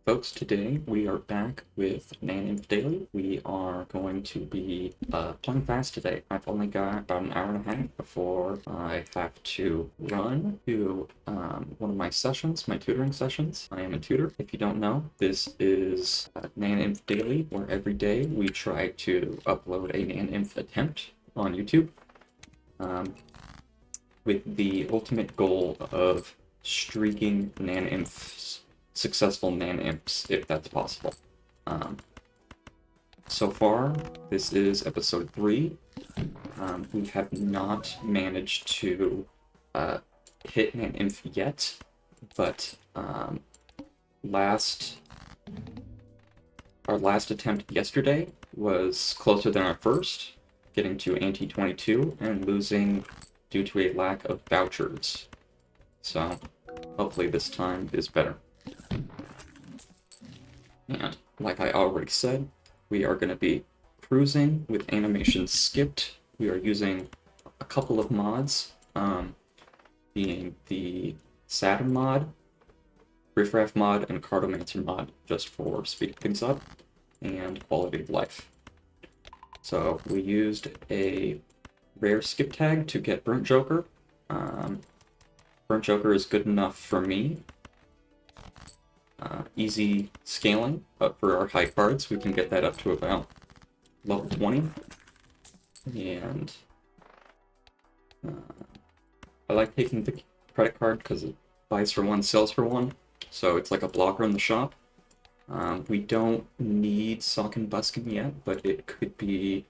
folks, today we are back with Naninf Daily. We are going to be playing fast today. I've only got about an hour and a half before I have to run to one of my sessions, my tutoring sessions. I am a tutor. If you don't know, this is Naninf Daily, where every day we try to upload a naninf attempt on YouTube with the ultimate goal of streaking naninfs, successful naninfs, if that's possible. So far, this is episode 3. We have not managed to hit naninf yet, but our last attempt yesterday was closer than our first, getting to ante 22 and losing due to a lack of vouchers. So hopefully this time is better. And like I already said, we are going to be cruising with animations skipped. We are using a couple of mods, being the Saturn mod, Riffraff mod, and Cartomancer mod, just for speeding things up and quality of life. So we used a rare skip tag to get Burnt Joker. Burnt Joker is good enough for me. Easy scaling, but for our high cards, we can get that up to about level 20. And I like taking the credit card because it buys for one, sells for one. So it's like a blocker in the shop. We don't need Sock and Buskin yet, but it could be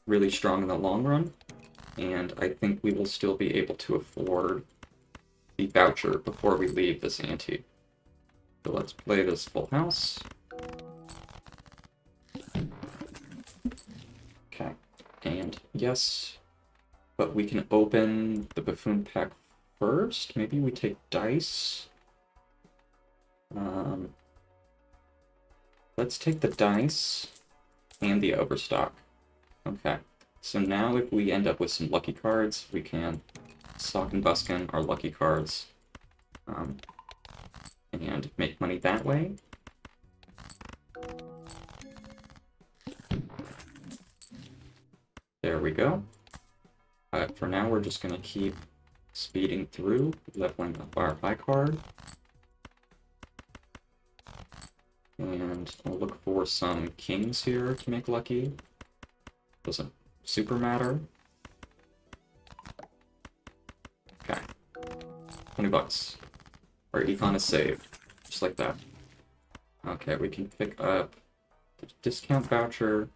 really strong in the long run. And I think we will still be able to afford the voucher before we leave this ante. So let's play this full house. Okay, and yes, but we can open the buffoon pack first. Maybe we take dice. Let's take the dice and the overstock. Okay, so now if we end up with some lucky cards, we can Sock and Buskin our lucky cards. And make money that way. There we go. For now, we're just going to keep speeding through, leveling up our high card. And we'll look for some kings here to make lucky. Doesn't super matter. Okay. 20 bucks. Our econ is saved, just like that. Okay, we can pick up the discount voucher,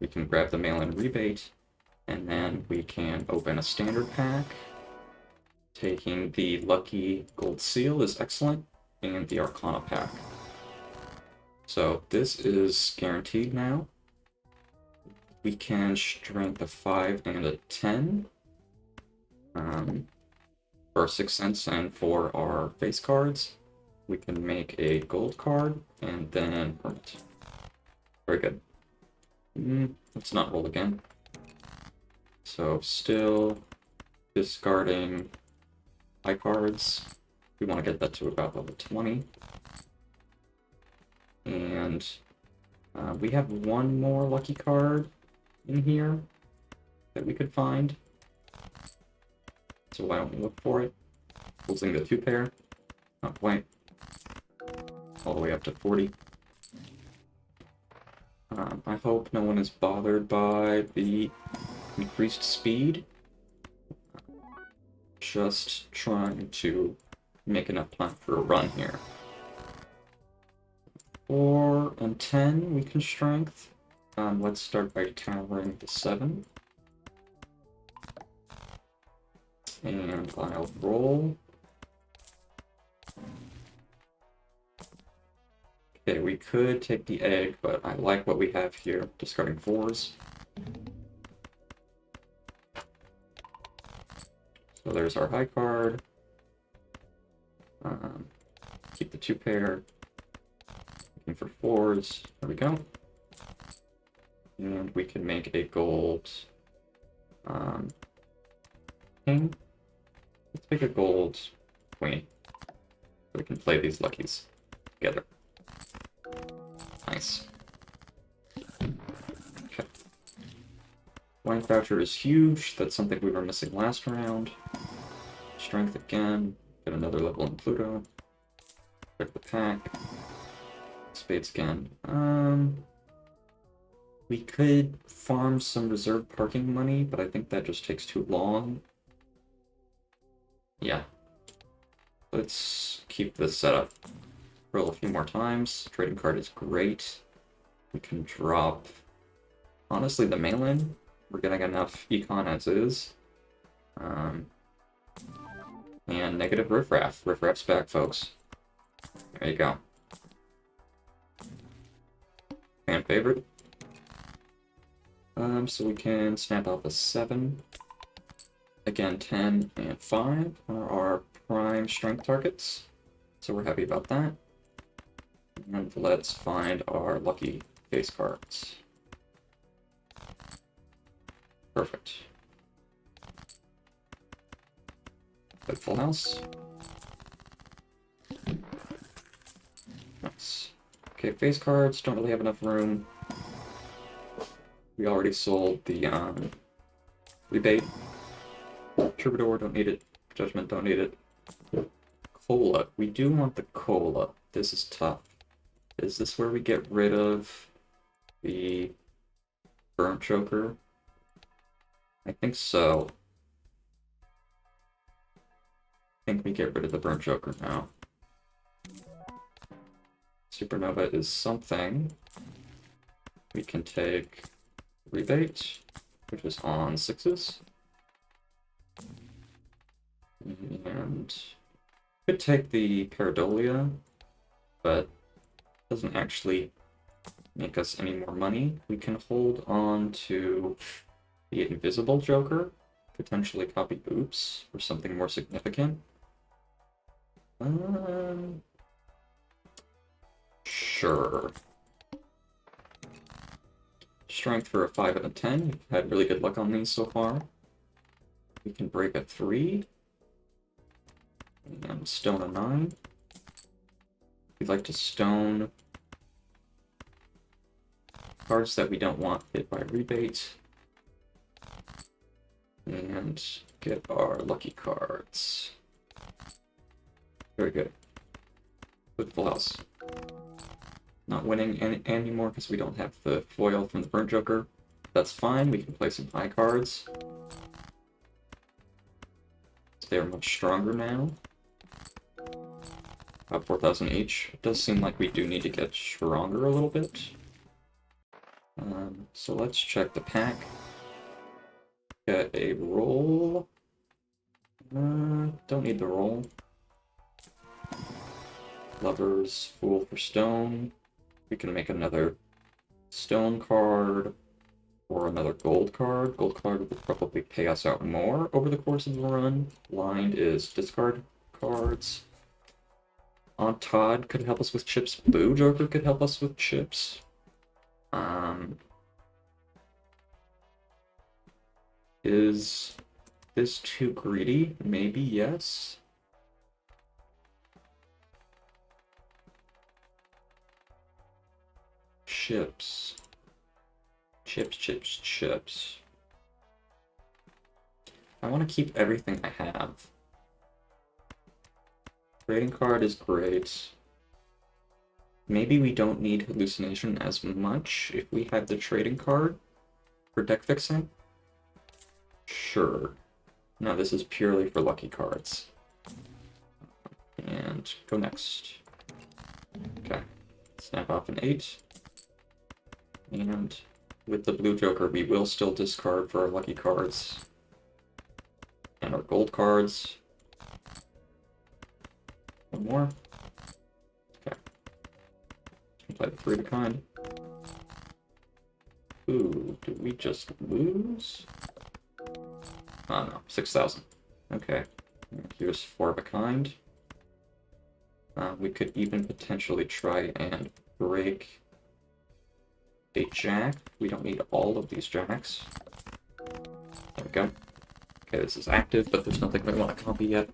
we can grab the mail-in rebate, and then we can open a standard pack. Taking the lucky gold seal is excellent, and the Arcana pack. So this is guaranteed now. We can strength a 5 and a 10. For 6 cents and for our face cards, we can make a gold card and then permit. Very good. Let's not roll again. So still discarding high cards. We want to get that to about level 20. And we have one more lucky card in here that we could find. So why don't we look for it? Closing the 2-pair. Not quite. All the way up to 40. I hope no one is bothered by the increased speed. Just trying to make enough time for a run here. 4 and 10 we can strength. Let's start by towering the 7. And I'll roll. Okay, we could take the egg, but I like what we have here, discarding 4s. So there's our high card. Keep the 2-pair. Looking for 4s. There we go. And we can make a gold king. Let's make a gold queen. So we can play these luckies together. Nice. Okay. Blank voucher is huge. That's something we were missing last round. Strength again. Get another level in Pluto. Check the pack. Spades again. We could farm some reserve parking money, but I think that just takes too long. Yeah. Let's keep this set up. Roll a few more times. Trading card is great. We can drop... Honestly, the mail-in, we're getting enough econ as is. And negative riffraff. Riffraff's back, folks. There you go. Fan favorite. So we can snap off a 7. Again, 10 and 5 are our prime strength targets. So we're happy about that. And let's find our lucky face cards. Perfect. Good full house. Nice. Okay, face cards don't really have enough room. We already sold the rebate. Troubadour, don't need it. Judgment, don't need it. Cola. We do want the cola. This is tough. Is this where we get rid of the burnt joker? I think so. I think we get rid of the burnt joker now. Supernova is something. We can take rebate, which is on 6s. And could take the Pareidolia, but doesn't actually make us any more money. We can hold on to the invisible joker, potentially copy oops or something more significant. Sure. Strength for a 5 and a 10. We've had really good luck on these so far. We can break a 3. And stone a 9. We'd like to stone cards that we don't want hit by rebate. And get our lucky cards. Very good. With full house. Not winning anymore because we don't have the foil from the burnt joker. That's fine, we can play some high cards. They're much stronger now. About 4,000 each. It does seem like we do need to get stronger a little bit. So let's check the pack. Get a roll. Don't need the roll. Lovers, Fool for stone. We can make another stone card or another gold card. Gold card will probably pay us out more over the course of the run. Blind is discard cards. Aunt Todd could help us with chips. Blue Joker could help us with chips. Is this too greedy? Maybe yes. Chips. Chips. I want to keep everything I have. Trading card is great. Maybe we don't need hallucination as much if we have the trading card for deck fixing. Sure. No, this is purely for lucky cards. And go next. Okay. Snap off an 8. And with the blue joker, we will still discard for our lucky cards. And our gold cards. One more. Okay. Play the 3 of a kind. Ooh, did we just lose? Oh no, 6,000. Okay. Here's 4 of a kind. We could even potentially try and break a jack. We don't need all of these jacks. There we go. Okay, this is active, but there's nothing we want to copy yet.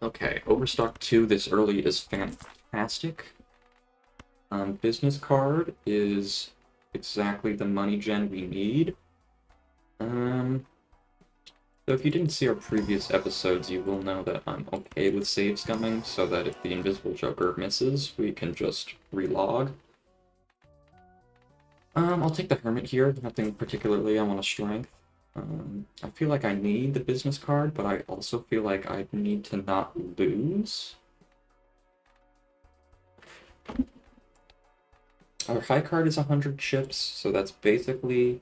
Okay, Overstock 2 this early is fantastic. Business card is exactly the money gen we need. So if you didn't see our previous episodes, you will know that I'm okay with save scumming, so that if the Invisible Joker misses, we can just relog. I'll take the Hermit here, nothing particularly I want to strength. I feel like I need the business card, but I also feel like I need to not lose. Our high card is 100 chips, so that's basically...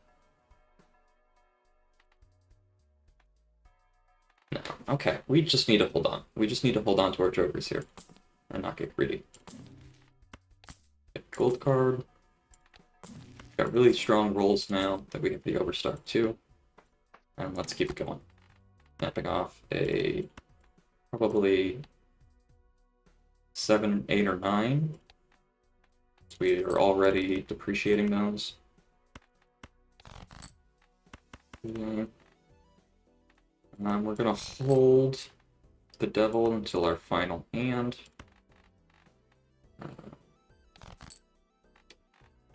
No, okay, we just need to hold on. We just need to hold on to our jokers here and not get greedy. Gold card. Got really strong rolls now that we have the overstock too. And let's keep it going. Snapping off a probably 7, 8, or 9. So we are already depreciating those. We're gonna hold the devil until our final hand.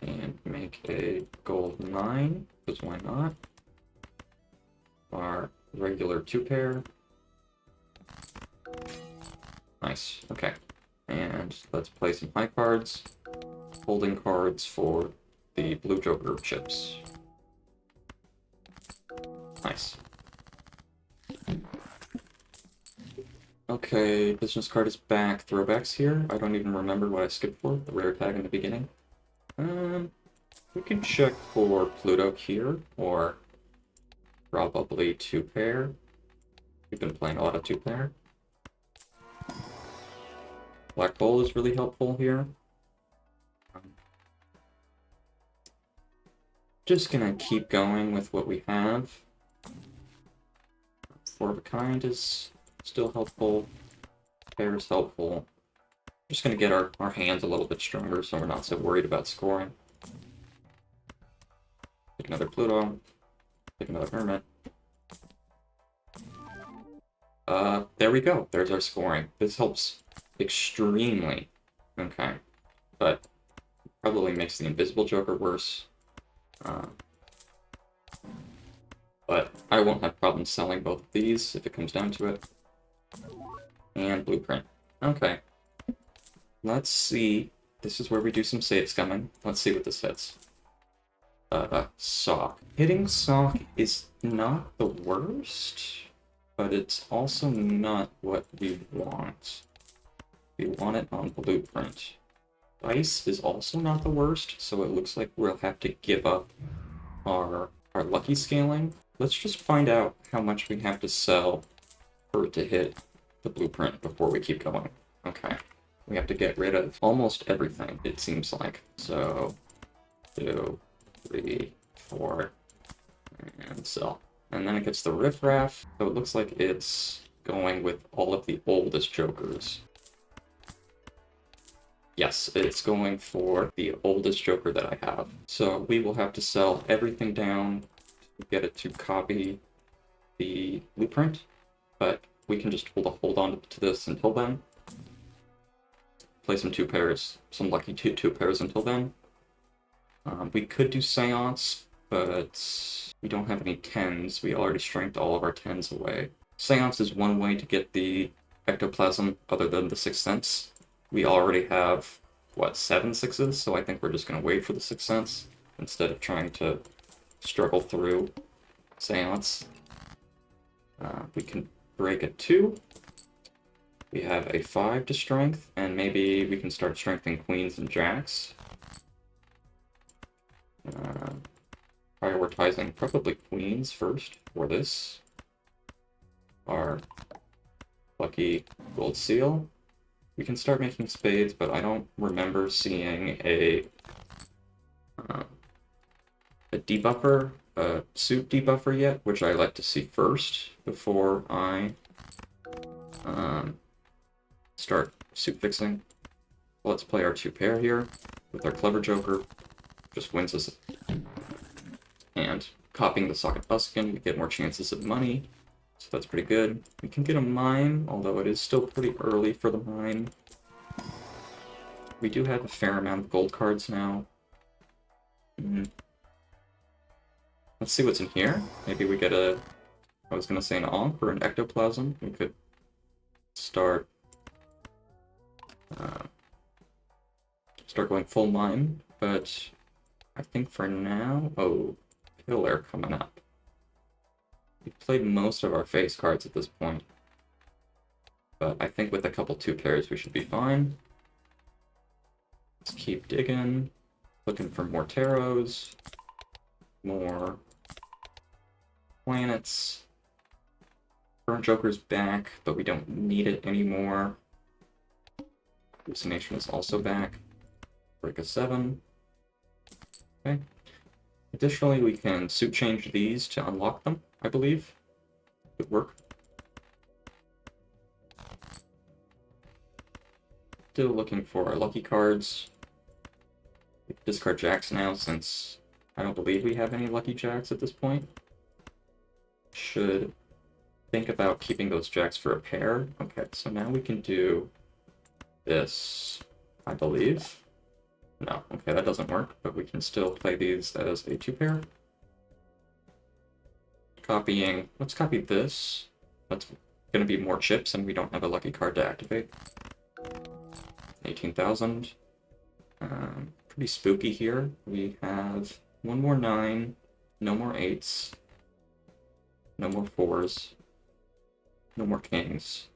And make a gold 9, because why not? Our regular 2-pair. Nice, okay. And let's play some high cards. Holding cards for the blue joker chips. Nice. Okay, business card is back. Throwbacks here. I don't even remember what I skipped for, the rare tag in the beginning. We can check for Pluto here, or probably 2-pair. We've been playing a lot of 2-pair. Black Hole is really helpful here. Just gonna keep going with what we have. 4 of a kind is still helpful. Pair is helpful. Just gonna get our hands a little bit stronger so we're not so worried about scoring. Pick another Pluto. Pick another Hermit. There we go. There's our scoring. This helps extremely. Okay. But probably makes the Invisible Joker worse. But I won't have problems selling both of these if it comes down to it. And Blueprint. Okay. Let's see. This is where we do some save scumming. Let's see what this hits. Sock. Hitting Sock is not the worst, but it's also not what we want. We want it on Blueprint. Dice is also not the worst, so it looks like we'll have to give up our lucky scaling. Let's just find out how much we have to sell for it to hit the Blueprint before we keep going. Okay. We have to get rid of almost everything, it seems like. So, 2, 3, 4, and sell. And then it gets the riffraff, so it looks like it's going with all of the oldest jokers. Yes, it's going for the oldest joker that I have. So we will have to sell everything down to get it to copy the Blueprint, but we can just hold on to this until then. Play some 2-pairs, some lucky 2-pairs until then. We could do Seance, but we don't have any 10s. We already strengthed all of our 10s away. Seance is one way to get the ectoplasm other than the 6th sense. We already have, what, 7 6s, so I think we're just going to wait for the 6th sense instead of trying to struggle through Seance. We can break a 2. We have a 5 to strength, and maybe we can start strengthening queens and jacks. Prioritizing probably queens first for this. Our lucky gold seal. We can start making spades, but I don't remember seeing a debuffer, a suit debuffer yet, which I like to see first before I start suit fixing. Let's play our 2-pair here with our clever joker. Just wins us. And copying the socket buskin, we get more chances of money. So that's pretty good. We can get a mine, although it is still pretty early for the mine. We do have a fair amount of gold cards now. Let's see what's in here. Maybe we get a... I was going to say an onk or an ectoplasm. We could start going full mine, but I think for now... Oh, pillar coming up. We've played most of our face cards at this point, but I think with a couple 2-pairs we should be fine. Let's keep digging, looking for more tarots, more planets. Burnt Joker's back, but we don't need it anymore. Hallucination is also back. Break a 7. Okay. Additionally, we can suit change these to unlock them, I believe. Good work. Still looking for our lucky cards. We can discard jacks now, since I don't believe we have any lucky jacks at this point. Should think about keeping those jacks for a pair. Okay, so now we can do this, I believe. No, okay, that doesn't work, but we can still play these as a 2-pair. Copying, let's copy this. That's going to be more chips, and we don't have a lucky card to activate. 18,000. Pretty spooky here. We have one more 9, no more 8s, no more 4s, no more kings.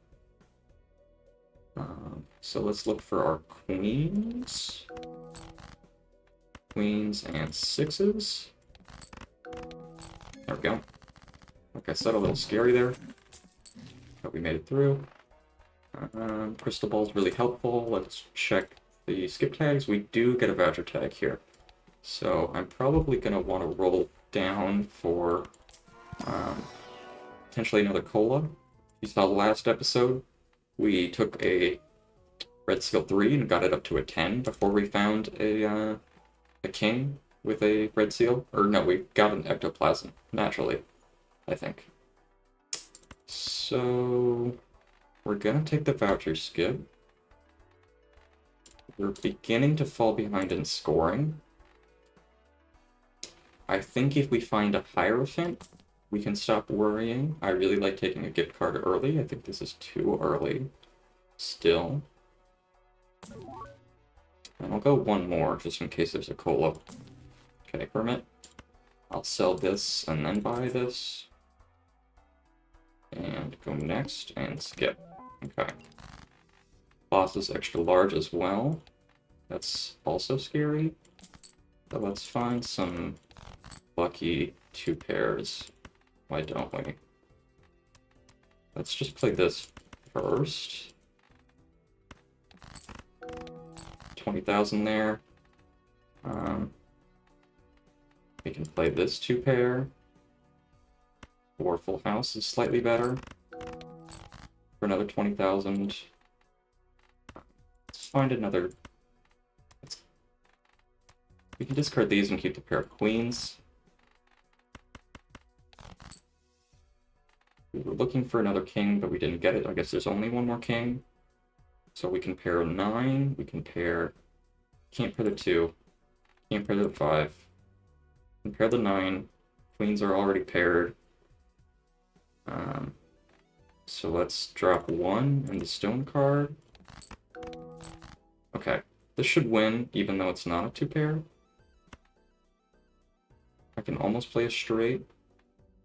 So let's look for our queens. Queens and 6s. There we go. Like I said, a little scary there, but we made it through. Crystal ball's really helpful. Let's check the skip tags. We do get a voucher tag here, so I'm probably going to want to roll down for potentially another cola. You saw the last episode, we took a red seal 3 and got it up to a 10 before we found a king with a red seal. Or no, we got an ectoplasm, naturally, I think. So we're gonna take the voucher skip. We're beginning to fall behind in scoring. I think if we find a Hierophant, we can stop worrying. I really like taking a gift card early. I think this is too early still. And I'll go one more just in case there's a cola. Okay, Hermit. I'll sell this and then buy this. And go next and skip. Okay. Boss is extra large as well. That's also scary. So let's find some lucky 2-pairs. Why don't we? Let's just play this first. 20,000 there. We can play this 2-pair. Or Full House is slightly better. For another 20,000. Let's find another. We can discard these and keep the pair of queens. We were looking for another king, but we didn't get it. I guess there's only one more king. So we can pair a 9. We can pair. Can't pair the 2. Can't pair the 5. We can pair the 9. Queens are already paired. So let's drop 1 and the stone card. Okay, this should win, even though it's not a 2-pair. I can almost play a straight.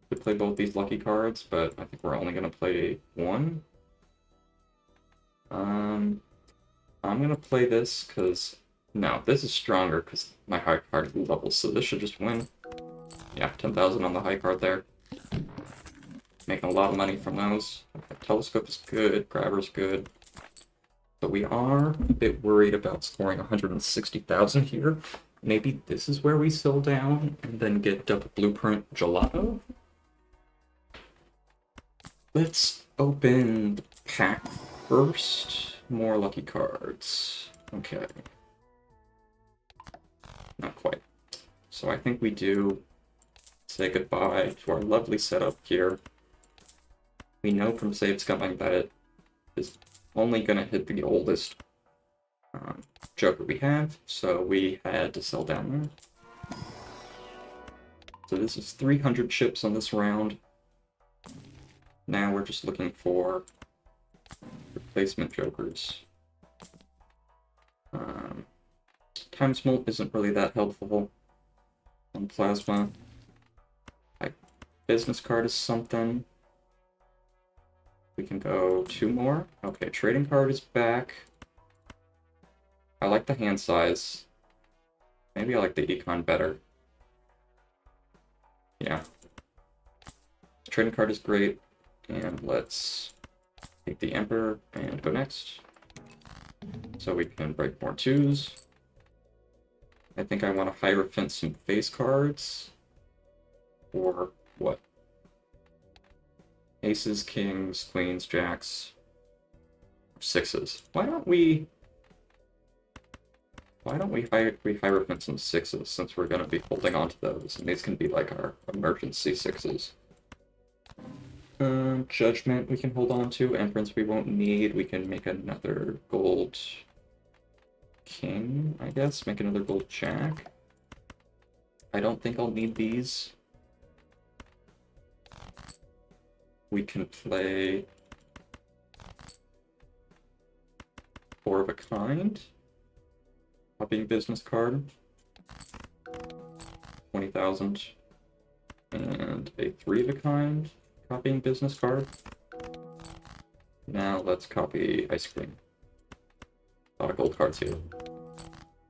Could play both these lucky cards, but I think we're only going to play 1. I'm going to play this because... No, this is stronger because my high card levels, so this should just win. Yeah, 10,000 on the high card there. Making a lot of money from those. Okay, telescope is good, grabber's good. But we are a bit worried about scoring 160,000 here. Maybe this is where we sell down and then get double blueprint gelato. Let's open the pack first. More lucky cards. Okay. Not quite. So I think we do say goodbye to our lovely setup here. We know from save scumming that it is only going to hit the oldest joker we have, so we had to sell down there. So this is 300 chips on this round. Now we're just looking for replacement jokers. Times Molt isn't really that helpful on Plasma. Business card is something. We can go 2 more. Okay, trading card is back. I like the hand size. Maybe I like the econ better. Yeah. Trading card is great. And let's take the Emperor and go next. So we can break more 2s. I think I want to Hierophant some face cards. Or what? Aces, kings, queens, jacks, 6s. Why don't we Hierophant some 6s, since we're going to be holding on to those, and these can be like our emergency 6s. Judgment we can hold on to. Empress we won't need. We can make another gold king, I guess. Make another gold jack. I don't think I'll need these. We can play 4 of a kind. Copying business card. 20,000. And a 3 of a kind. Copying business card. Now let's copy ice cream. A lot of gold cards here.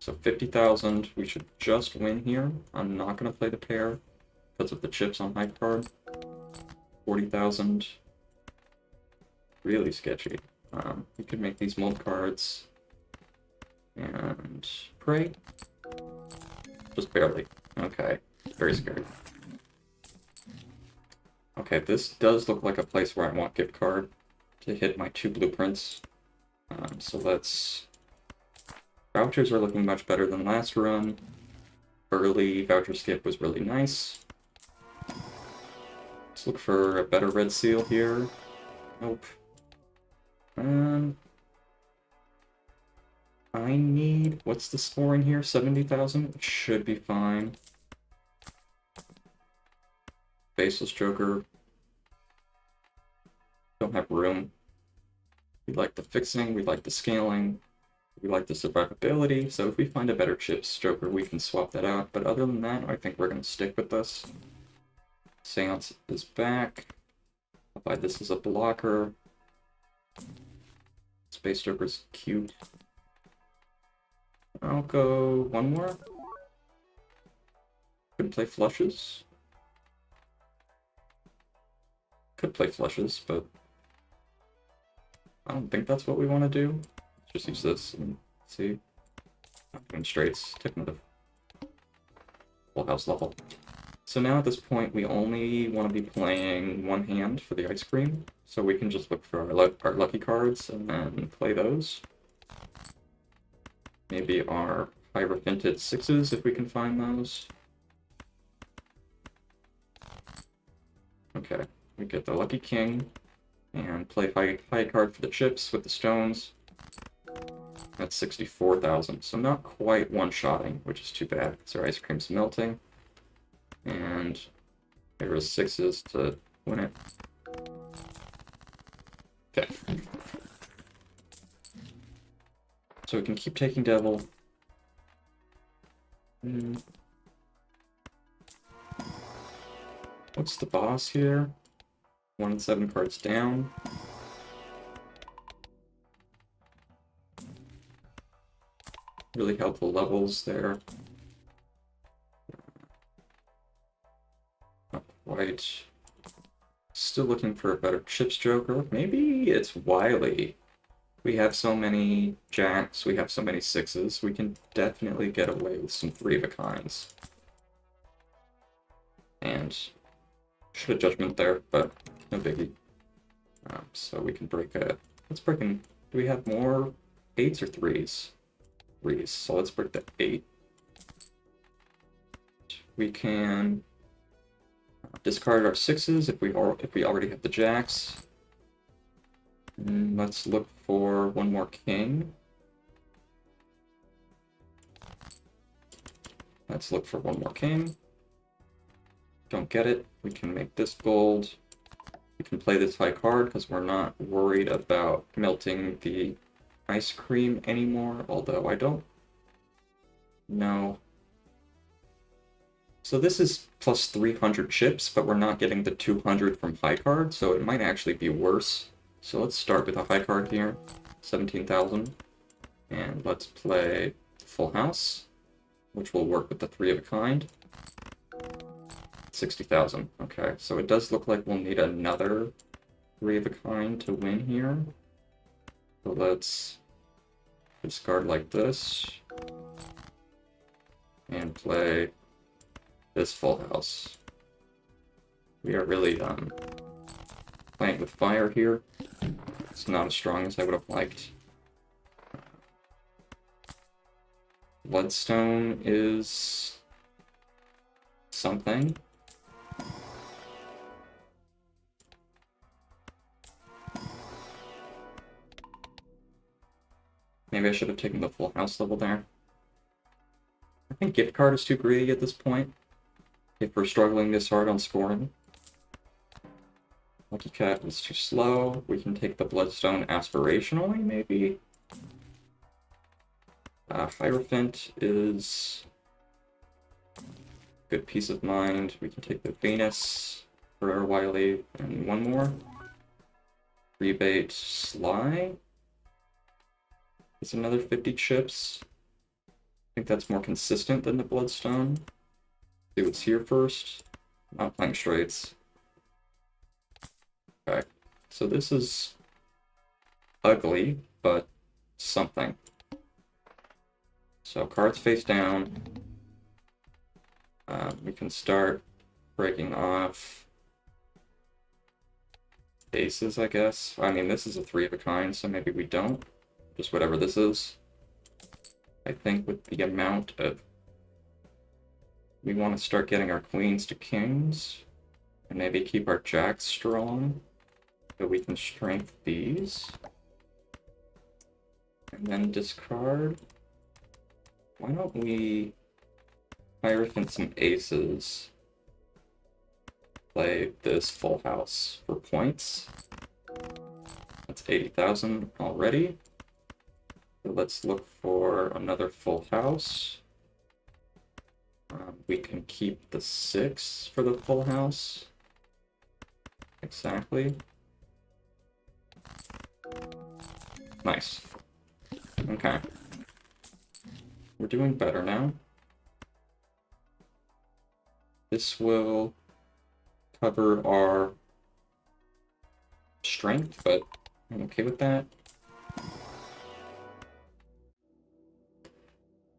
So 50,000. We should just win here. I'm not going to play the pair because of the chips on high card. 40,000. Really sketchy. We could make these mold cards. And pray. Just barely. Okay. Very scary. Okay, this does look like a place where I want gift card to hit my 2 blueprints. So let's... Vouchers are looking much better than last run. Early voucher skip was really nice. Let's look for a better red seal here. Nope. I need... What's the scoring here? 70,000? It should be fine. Faceless Joker. Don't have room. We like the fixing, we like the scaling, we like the survivability, so if we find a better chips Joker, we can swap that out. But other than that, I think we're going to stick with this. Seance is back. I'll buy this as a blocker. Space Joker's cute. I'll go 1 more. Could play flushes. Could play flushes, but I don't think that's what we want to do. Let's just use this and see. I'm doing straights. Take another full house level. So now at this point, we only want to be playing 1 hand for the ice cream. So we can just look for our lucky cards and then play those. Maybe our Hierophanted 6s if we can find those. Okay. We get the Lucky King, and play high card for the chips with the stones. That's 64,000, so not quite one-shotting, which is too bad, because our ice cream's melting. And there was 6s to win it. Okay. So we can keep taking Devil. What's the boss here? 1 and 7 cards down. Really helpful levels there. Not quite. Still looking for a better chips Joker. Maybe it's Wily. We have so many jacks, we have so many 6s, we can definitely get away with some 3 of a kinds. And should have judgment there, but no biggie. So we can break a... Let's break in... Do we have more 8s or 3s? 3s. So let's break the 8. We can discard our 6s if we already have the jacks. And let's look for 1 more king. Let's look for one more king. Don't get it. We can make this gold. We can play this high card because we're not worried about melting the ice cream anymore, although I don't know. So this is plus 300 chips, but we're not getting the 200 from high card, so it might actually be worse. So let's start with a high card here, 17,000. And let's play full house, which will work with the 3 of a kind. 60,000. Okay, so it does look like we'll need another 3 of a kind to win here. So let's discard like this and play this full house. We are really playing with fire here. It's not as strong as I would have liked. Bloodstone is something. Maybe I should have taken the full house level there. I think gift card is too greedy at this point, if we're struggling this hard on scoring. Lucky Cat was too slow. We can take the Bloodstone aspirationally, maybe. Hierophant is good peace of mind. We can take the Venus for our Wily, and one more. Rebate Sly. It's another 50 chips. I think that's more consistent than the Bloodstone. See what's here first. Not playing straights. Okay, so this is ugly, but something. So cards face down. We can start breaking off aces, I guess. I mean, this is a 3 of a kind, so maybe we don't. Just whatever this is. I think with the amount of... We want to start getting our queens to kings, and maybe keep our jacks strong, so we can strength these. And then discard. Why don't we Hierophant some aces? Play this full house for points. That's 80,000 already. So let's look for another full house. We can keep the 6 for the full house. Exactly. Nice. Okay. We're doing better now. This will cover our strength, but I'm okay with that.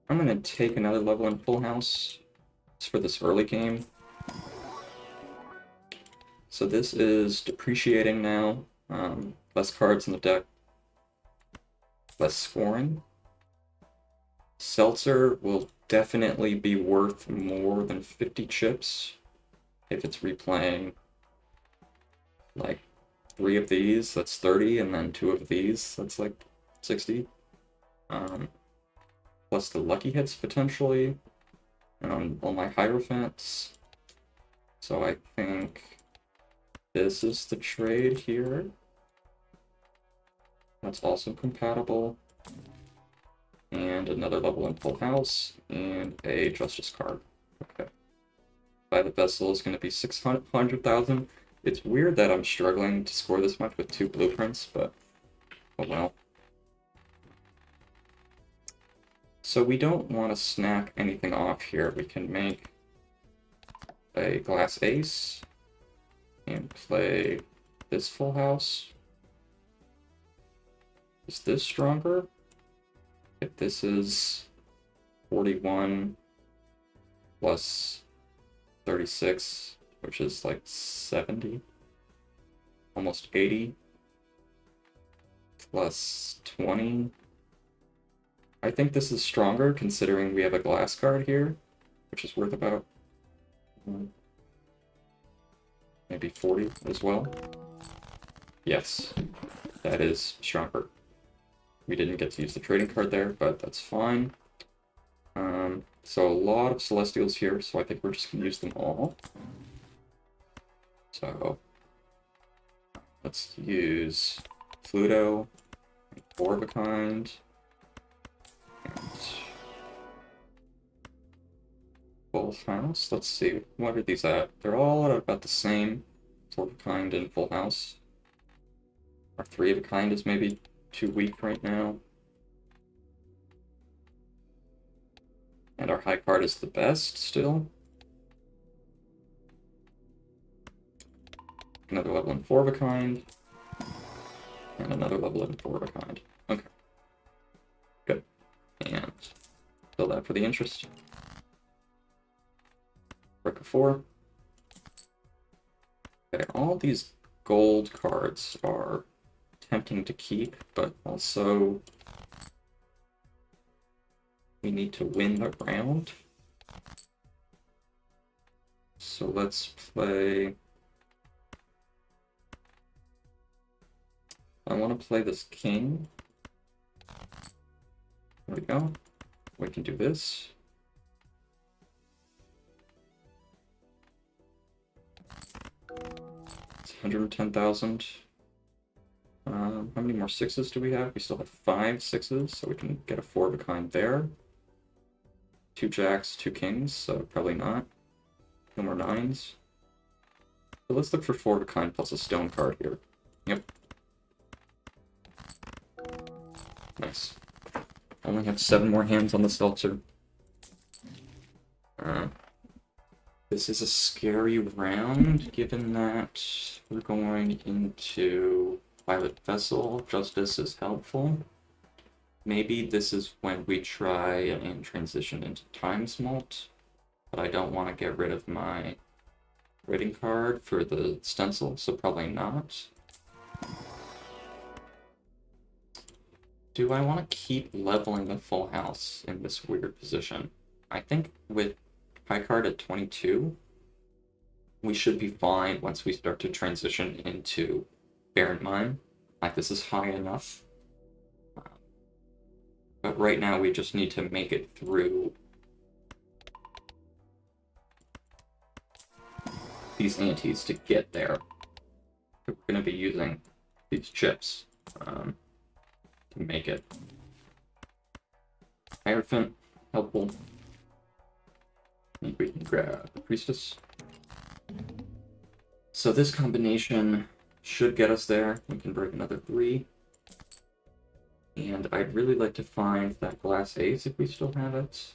I'm gonna take another level in full house. It's for this early game. So this is depreciating now. Less cards in the deck. Less scoring. Seltzer will definitely be worth more than 50 chips if it's replaying like 3 of these, that's 30, and then 2 of these, that's like 60. Plus the lucky hits potentially, and on all my Hierophants. So I think this is the trade here. That's also compatible. And another level in full house, and a justice card. Okay. Buy the vessel is going to be 600,000. It's weird that I'm struggling to score this much with 2 blueprints, but oh well. So we don't want to snap anything off here. We can make a glass ace and play this full house. Is this stronger? If this is 41 plus 36, which is like 70, almost 80, plus 20. I think this is stronger considering we have a glass card here, which is worth about maybe 40 as well. Yes, that is stronger. We didn't get to use the trading card there, but that's fine. So a lot of Celestials here, so I think we're just going to use them all. So let's use Pluto, four of a kind, and Full House. Let's see, what are these at? They're all at about the same. Four of a kind and Full House. Our three of a kind is maybe too weak right now. And our high card is the best still. Another level in four of a kind. And another level in four of a kind. Okay. Good. And fill that for the interest. Rook of four. Okay, all these gold cards are tempting to keep, but also we need to win the round. So let's play... I want to play this king. There we go. We can do this. It's 110,000. How many more sixes do we have? We still have 5 sixes, so we can get a four of a kind there. 2 jacks, 2 kings, so probably not. No more nines. So let's look for four of a kind plus a stone card here. Yep. Nice. Only have 7 more hands on the seltzer. This is a scary round, given that we're going into Pilot Vessel. Justice is helpful. Maybe this is when we try and transition into Time Smalt, but I don't want to get rid of my rating card for the stencil, so probably not. Do I want to keep leveling the full house in this weird position? I think with high card at 22, we should be fine once we start to transition into Barren Mine. Like, this is high enough. But right now we just need to make it through these antes to get there. We're going to be using these chips to make it. Hierophant, helpful. I think we can grab the Priestess. So this combination should get us there. We can break another 3. And I'd really like to find that glass ace if we still have it.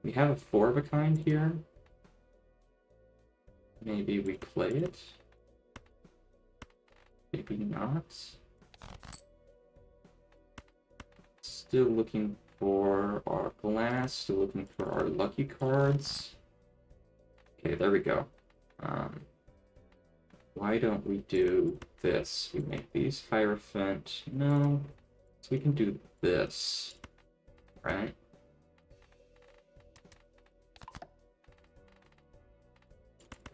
We have a four of a kind here. Maybe we play it. Maybe not. Still looking for our glass, still looking for our lucky cards. Okay, there we go. Why don't we do this? We make these Hierophant. No. So we can do this. Right?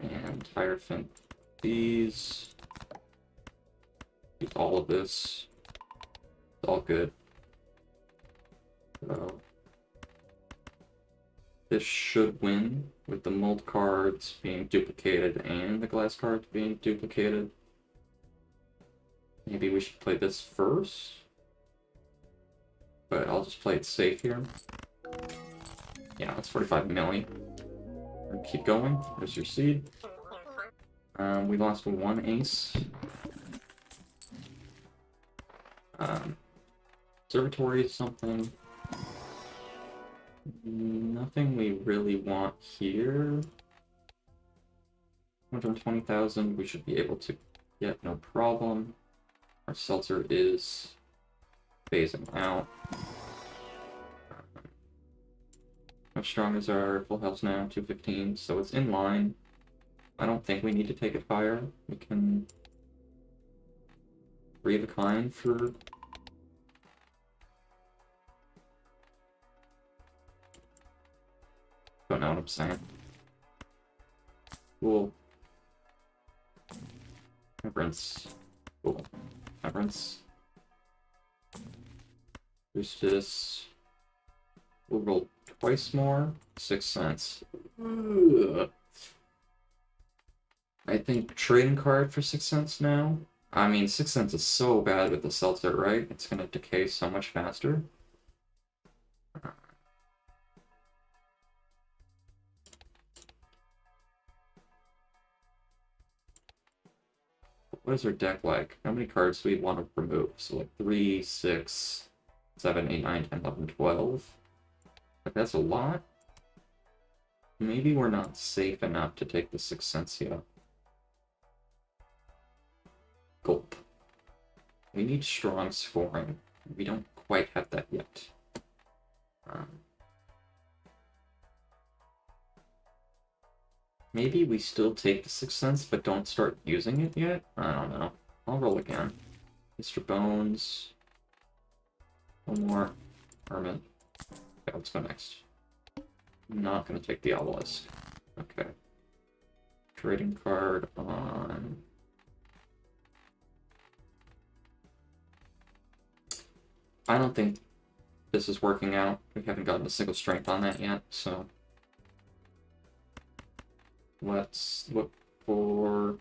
And Hierophant these. Use all of this. It's all good. So this should win with the mold cards being duplicated and the glass cards being duplicated. Maybe we should play this first. But I'll just play it safe here. Yeah, that's 45 milli. And keep going. There's your seed. We lost 1 ace. Observatory is something. Nothing we really want here. 120,000 we should be able to get, no problem. Our seltzer is phasing out. How strong is our full health now? 215, so it's in line. I don't think we need to take it higher. We can 3 of a kind for... Don't know what I'm saying. Cool. Temperance. Cool. Temperance. Boostus. We'll roll twice more. 6 cents. Ugh. I think trading card for 6 cents now. I mean, 6 cents is so bad with the seltzer, right? It's gonna decay so much faster. What is our deck like? How many cards do we want to remove? So like 3, 6, 7, 8, 9, 10, 11, 12. Like that's a lot. Maybe we're not safe enough to take the 6 cents yet. Gulp. We need strong scoring. We don't quite have that yet. Maybe we still take the 6 cents, but don't start using it yet? I don't know. I'll roll again. Mr. Bones. One more. Hermit. Okay, let's go next. I'm not going to take the obelisk. Okay. Trading card on... I don't think this is working out. We haven't gotten a single strength on that yet, so... Let's look for...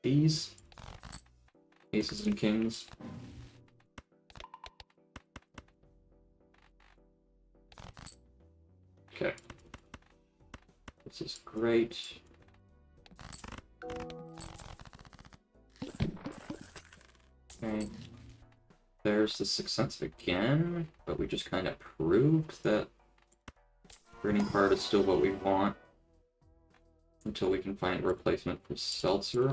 these. Aces and kings. Okay. This is great. Okay. There's the 6 cents again, but we just kind of proved that trading card is still what we want until we can find a replacement for seltzer.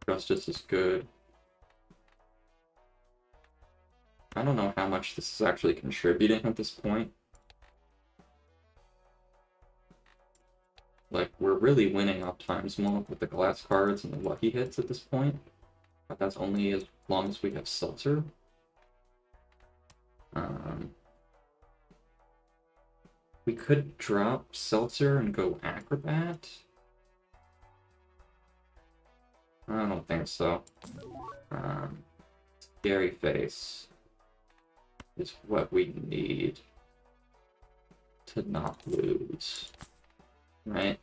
Justice is good. I don't know how much this is actually contributing at this point. Like, we're really winning off times more with the glass cards and the lucky hits at this point. But that's only as long as we have seltzer. We could drop seltzer and go acrobat. I don't think so. Scary face is what we need to not lose. Right?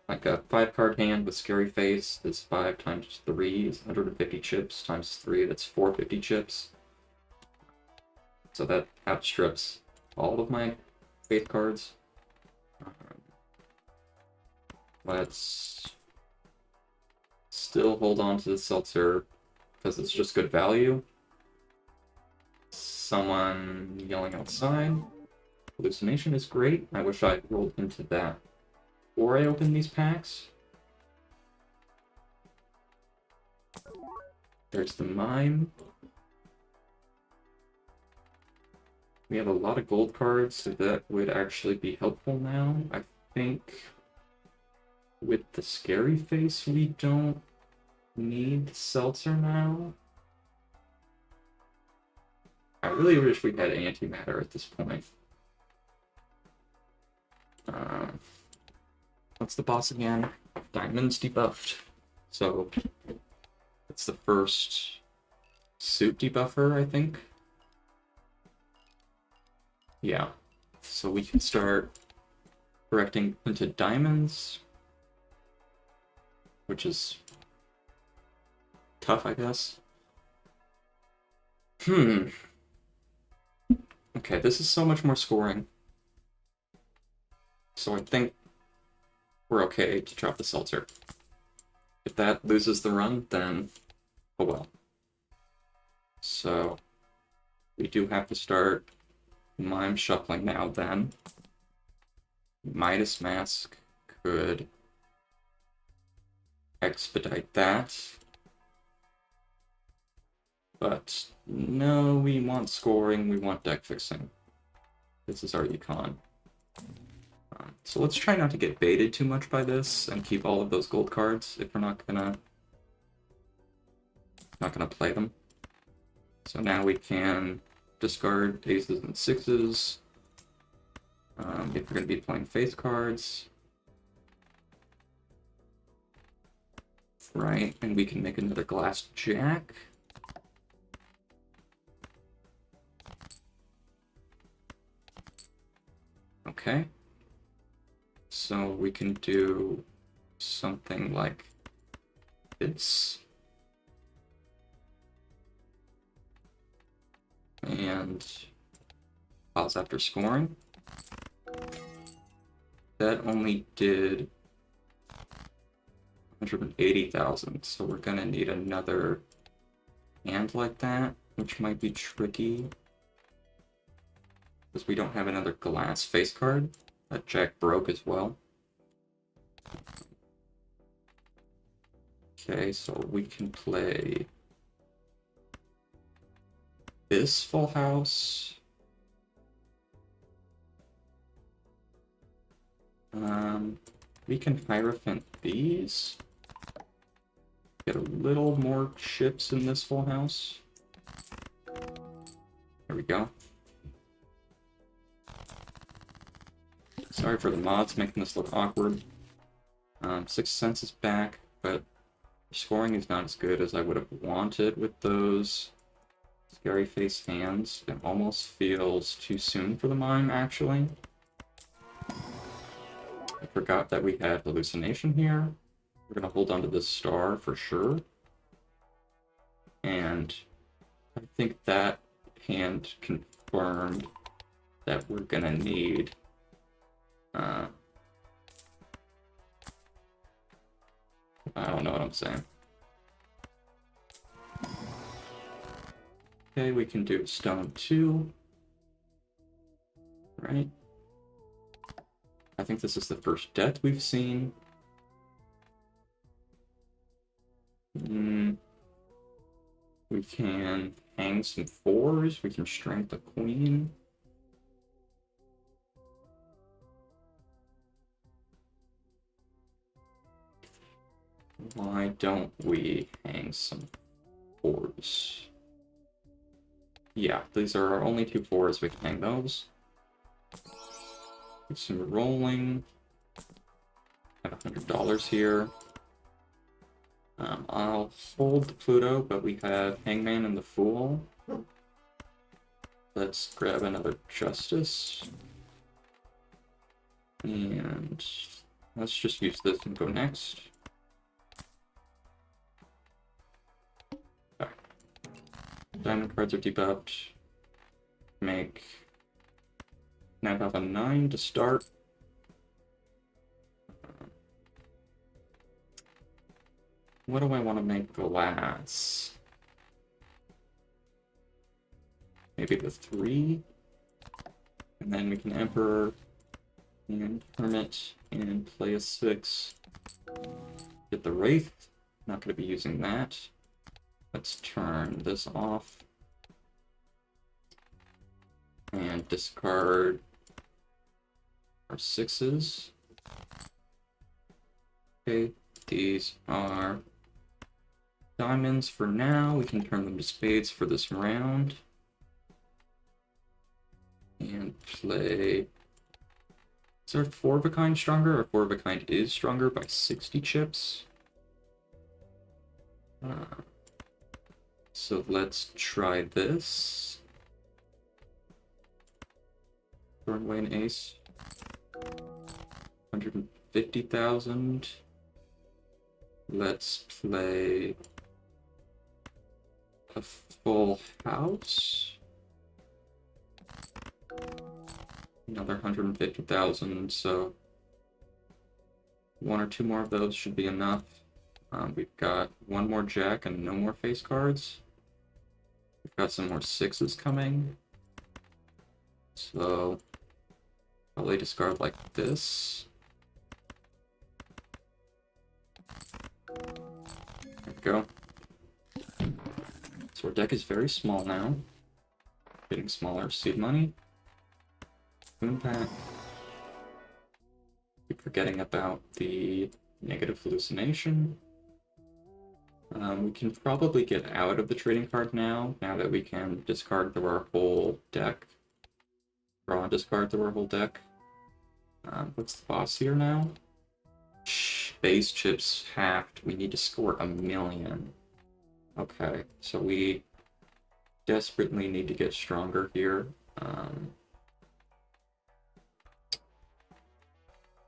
Like a 5-card hand with scary face is 5 times 3 is 150 chips times 3, that's 450 chips. So that outstrips all of my faith cards. Let's still hold on to the seltzer because it's just good value. Someone yelling outside. Hallucination is great. I wish I rolled into that before I open these packs. There's the mime. We have a lot of gold cards, so that would actually be helpful now. I think with the scary face, we don't need seltzer now. I really wish we had antimatter at this point. What's the boss again? Diamonds debuffed. So it's the first suit debuffer, I think. Yeah. So we can start correcting into diamonds, which is tough, I guess. Okay, this is so much more scoring. So I think we're okay to drop the seltzer. If that loses the run, then oh well. So we do have to start mime shuffling now then. Midas Mask could expedite that. But no, we want scoring, we want deck fixing. This is our econ. So let's try not to get baited too much by this and keep all of those gold cards if we're not gonna play them. So now we can discard aces and sixes if we're gonna be playing face cards. Right, and we can make another glass jack. Okay. So we can do something like this. And pause after scoring. That only did 180,000, so we're gonna need another hand like that, which might be tricky. Because we don't have another glass face card. That jack broke as well. Okay, so we can play this full house. We can Hierophant these. Get a little more chips in this full house. There we go. Sorry for the mods making this look awkward. Sixth Sense is back, but scoring is not as good as I would have wanted with those scary face hands. It almost feels too soon for the mime, actually. I forgot that we had hallucination here. We're gonna hold on to this star for sure. And I think that hand confirmed that we're gonna need I don't know what I'm saying. Okay, we can do stone 2. Right. I think this is the first death we've seen. We can hang some 4s. We can strength the queen. Why don't we hang some 4s? Yeah, these are our only 2 4s. We can hang those. Do some rolling. Have $100 here. I'll hold the Pluto, but we have Hangman and the Fool. Let's grab another Justice. And let's just use this and go next. Okay. Diamond cards are debuffed. Make... Now have a 9 to start. What do I want to make glass? Maybe the 3? And then we can Emperor and Hermit and play a 6. Get the Wraith. Not going to be using that. Let's turn this off. And discard our 6s. Okay, these are diamonds for now. We can turn them to spades for this round. And play... Is our 4 of a kind stronger? Our 4 of a kind is stronger by 60 chips. So let's try this. Throw away an ace. 150,000. Let's play a full house. Another 150,000, so 1 or 2 more of those should be enough. We've got 1 more jack and no more face cards. We've got some more 6s coming. So probably discard like this. There we go. So our deck is very small now. Getting smaller. Seed money. Boom pack. Keep forgetting about the negative hallucination. We can probably get out of the trading card now that we can discard through our whole deck. Draw and discard through our whole deck. What's the boss here now? Base chips halved. We need to score 1,000,000. Okay, so we desperately need to get stronger here.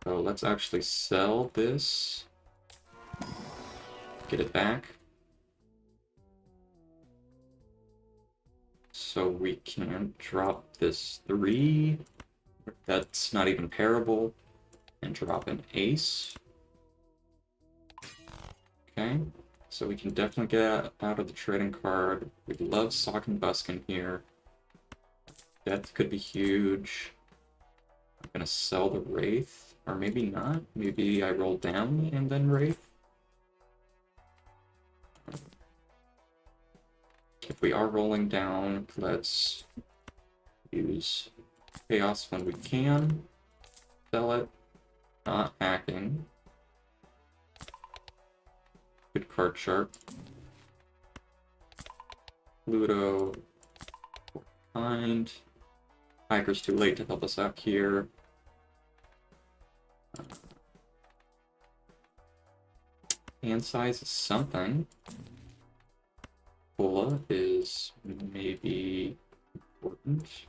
So let's actually sell this. Get it back. So we can drop this 3. That's not even parable. And drop an ace. Okay. So we can definitely get out of the trading card. We love Sock and Buskin here. Death could be huge. I'm gonna sell the Wraith. Or maybe not. Maybe I roll down and then Wraith. If we are rolling down, let's use Chaos when we can. Sell it. Not hacking. Good card sharp. Pluto. Kind. Hiker's too late to help us out here. Hand size is something. Bola is maybe important.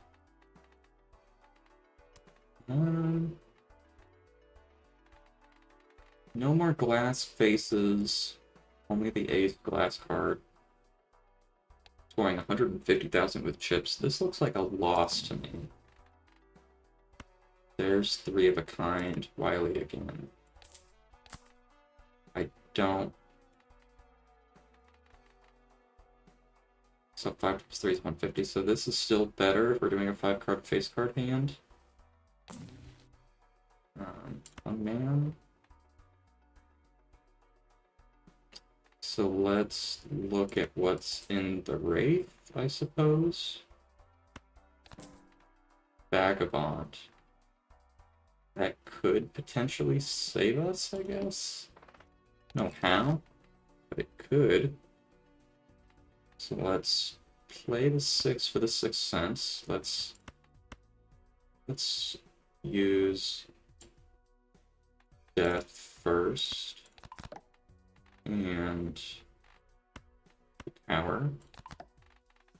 No more glass faces. Only the ace glass card. Scoring 150,000 with chips. This looks like a loss to me. There's 3 of a kind. Wily again. I don't. So 5 times 3 is 150. So this is still better if we're doing a 5-card face card hand. One man. So let's look at what's in the Wraith, I suppose. Vagabond. That could potentially save us, I guess. No how, but it could. So let's play the 6 for the 6th sense. Let's use Death first. And power.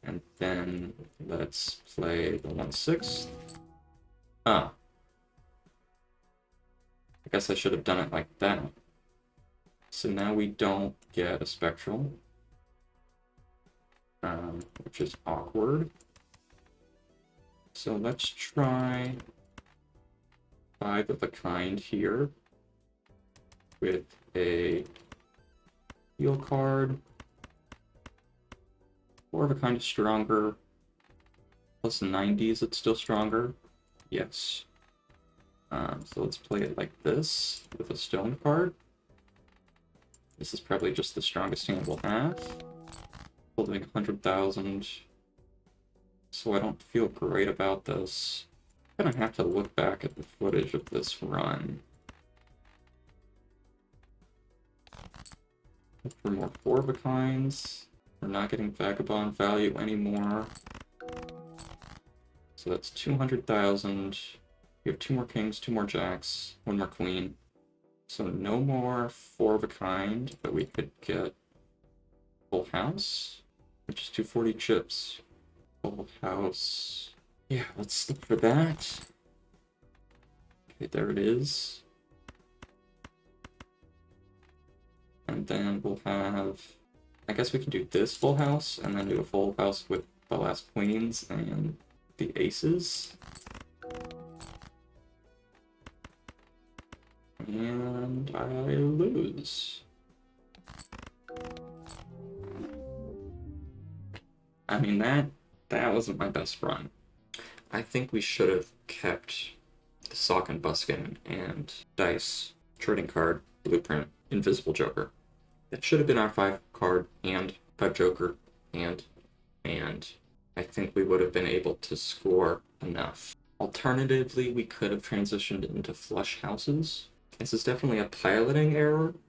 And then let's play the 1/6. Ah. I guess I should have done it like that. So now we don't get a spectral. Which is awkward. So let's try 5 of a kind here with a heal card. 4 of a kind is stronger. Plus 90s, it's still stronger. Yes. So let's play it like this with a stone card. This is probably just the strongest hand we'll have. Holding 100,000. So I don't feel great about this. I'm gonna have to look back at the footage of this run. Look for more 4 of a kinds. We're not getting vagabond value anymore. So that's 200,000. We have 2 more kings, 2 more jacks, 1 more queen. So no more 4 of a kind, but we could get full house, which is 240 chips. Full house. Yeah, let's look for that. Okay, there it is. And then we'll have, I guess we can do this full house, and then do a full house with the last queens and the aces. And I lose. I mean, that wasn't my best run. I think we should have kept the Sock and Buskin and Dice, trading card, blueprint, invisible joker. That should have been our 5-card and 5 joker and I think we would have been able to score enough. Alternatively, we could have transitioned into flush houses. This is definitely a piloting error,